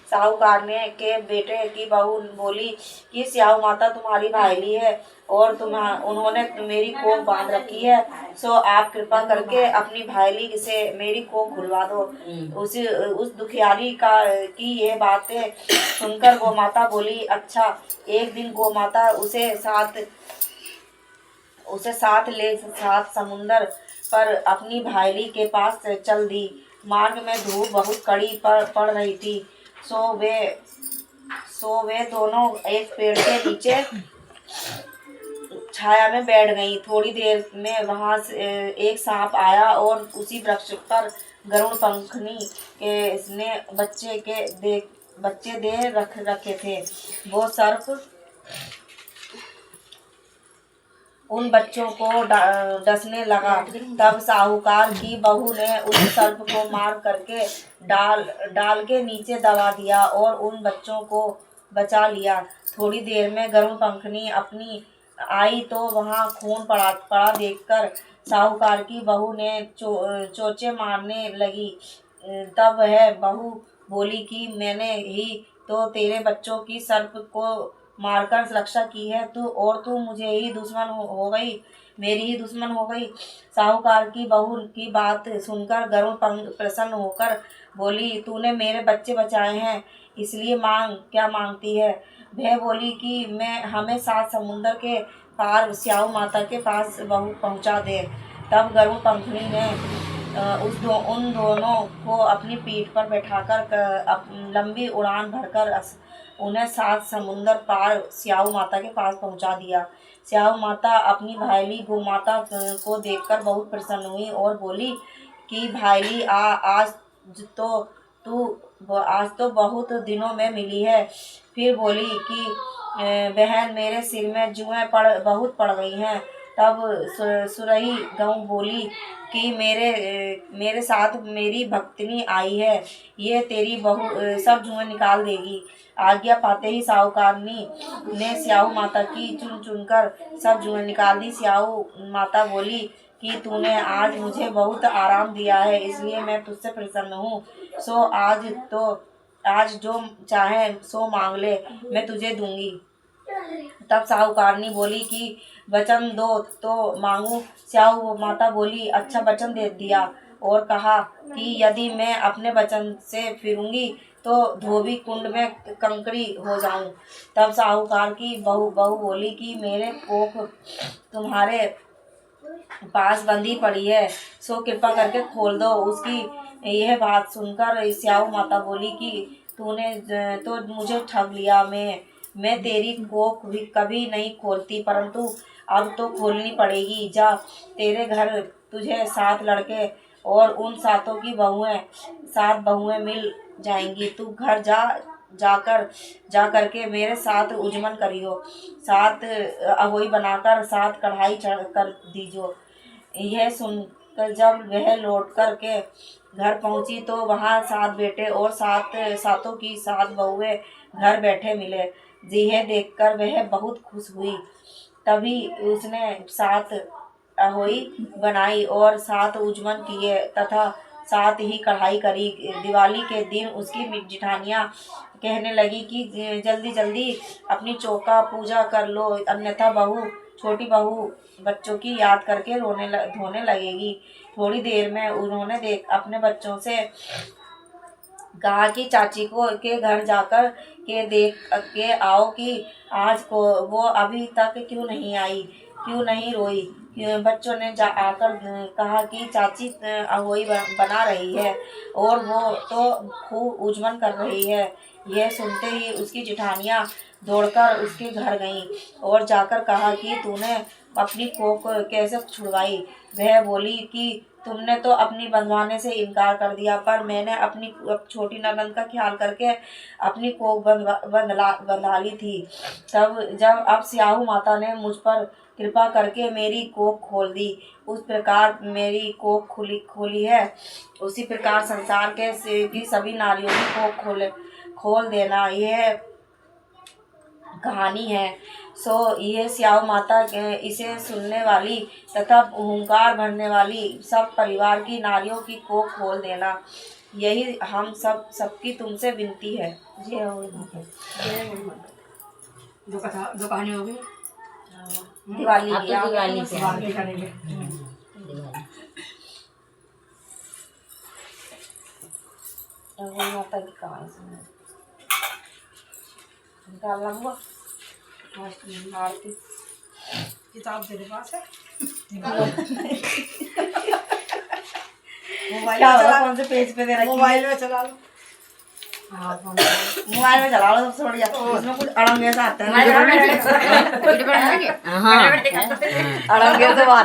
साहूकार ने के बेटे की बहू बोली कि स्याऊ माता तुम्हारी भाईली है और उन्होंने मेरी कोख बांध रखी है, सो आप कृपा करके अपनी भाईली से मेरी कोख खुलवा दो। उस दुखियारी की ये बातें सुनकर गौ माता बोली, अच्छा। एक दिन गौ माता उसे साथ समुंदर पर अपनी भाईली के पास चल दी। मार्ग में धूप बहुत कड़ी पड़ रही थी, सो वे दोनों एक पेड़ के नीचे छाया में बैठ गईं। थोड़ी देर में वहां से एक सांप आया और उसी वृक्ष पर गरुड़ पंखनी के ने बच्चे दे रखे थे। वो सर्प उन बच्चों को डसने लगा। तब साहूकार की बहू ने उस सर्प को मार करके डाल के नीचे दबा दिया और उन बच्चों को बचा लिया। थोड़ी देर में गरुड़ पंखनी अपनी आई तो वहां खून पड़ा देखकर साहूकार की बहू ने चोंचे मारने लगी। तब वह बहू बोली कि मैंने ही तो तेरे बच्चों की सर्प को मारकर रक्षा की है, तू मुझे ही दुश्मन हो गई, मेरी ही दुश्मन हो गई। साहूकार की बहू की बात सुनकर गरुड़ प्रसन्न होकर बोली, तूने मेरे बच्चे बचाए हैं, इसलिए क्या मांगती है। वह बोली कि हमें 7 समुंदर के पार स्याऊ माता के पास बहू पहुंचा दे। तब गरुड़ पंखनी ने उन दोनों को अपनी पीठ पर बैठाकर लंबी उड़ान भरकर उन्हें 7 समुंदर पार स्याऊ माता के पास पहुंचा दिया। स्याऊ माता अपनी भाईली गौ माता को देखकर बहुत प्रसन्न हुई और बोली कि भाईली आज तो बहुत दिनों में मिली है। फिर बोली कि बहन, मेरे सिर में जुएं बहुत पड़ गई हैं। तब सुरही गऊ बोली कि मेरे साथ मेरी भक्तनी आई है, ये तेरी बहू सब जुएं निकाल देगी। आज्ञा पाते ही साहूकारनी ने स्याऊ माता की चुन कर सब जुएं निकाल दी। स्याऊ माता बोली कि तूने आज मुझे बहुत आराम दिया है, इसलिए मैं तुझसे प्रसन्न हूँ। सो आज जो चाहे सो मांग ले, मैं तुझे दूंगी। तब साहूकारनी बोली कि वचन दो तो मांगू। स्याऊ माता बोली, अच्छा, वचन दे दिया और कहा कि यदि मैं अपने वचन से फिरूंगी तो धोबी कुंड में कंकड़ी हो जाऊं। तब साहूकार की बहू बोली कि मेरे कोख तुम्हारे पास बंधी पड़ी है, सो कृपा करके खोल दो। उसकी यह बात सुनकर स्याऊ माता बोली कि तूने तो मुझे ठग लिया। मैं तेरी कोख भी कभी नहीं खोलती, परंतु अब तो खोलनी पड़ेगी। जा, तेरे घर तुझे 7 लड़के और उन 7 बहुएं मिल जाएंगी। तू घर जा करके मेरे साथ उजमन करियो। 7 अहोई बनाकर 7 कढ़ाई चढ़ कर दीजो। यह सुनकर जब वह लौट कर के घर पहुंची तो वहां 7 बेटे और सातों की 7 बहुएं घर बैठे मिले। यह देखकर वह बहुत खुश हुई। तभी उसने 7 अहोई बनाई और 7 उजमन किए तथा 7 ही कढ़ाई करी। दिवाली के दिन उसकी जिठानियाँ कहने लगी कि जल्दी जल्दी अपनी चौका पूजा कर लो, अन्यथा छोटी बहू बच्चों की याद करके धोने लगेगी। थोड़ी देर में उन्होंने अपने बच्चों से कहा कि चाची के घर जाकर के देख के आओ कि आज को वो अभी तक क्यों नहीं आई, क्यों नहीं रोई। बच्चों ने आकर कहा कि चाची अहोई बना रही है और वो तो खूब उजमन कर रही है। यह सुनते ही उसकी जिठानियाँ दौड़कर उसके घर गईं और जाकर कहा कि तूने अपनी कोख कैसे छुड़वाई। वह बोली कि तुमने तो अपनी बंधवाने से इनकार कर दिया, पर मैंने अपनी छोटी ननद का ख्याल करके अपनी कोख बंधा ली थी। अब स्याऊ माता ने मुझ पर कृपा करके मेरी कोख खोल दी। उस प्रकार मेरी कोख खोली है, उसी प्रकार संसार की सभी नारियों की कोख खोल देना। यह कहानी है। सो ये स्याऊ माता इसे सुनने वाली तथा हुंकार भरने वाली सब परिवार की नारियों की कोख खोल देना। यही हम सबकी तुमसे विनती है। जय हो माता। दो कहानी हो गई। दिवाली अब की तो दिवाली पे दिवाली करेंगे। दिवाली। रघुनाथ माता की कहानी सुनो। निकालना हुआ आरती। किताब तेरे पास है? क्या होगा कौन से पेज पे दे रखी है? मोबाइल में चला लो। मोबाइल में चला लो सबसे बढ़िया। इसमें कुछ अड़ंगे से आते हैं। हाँ अड़ंगे से बात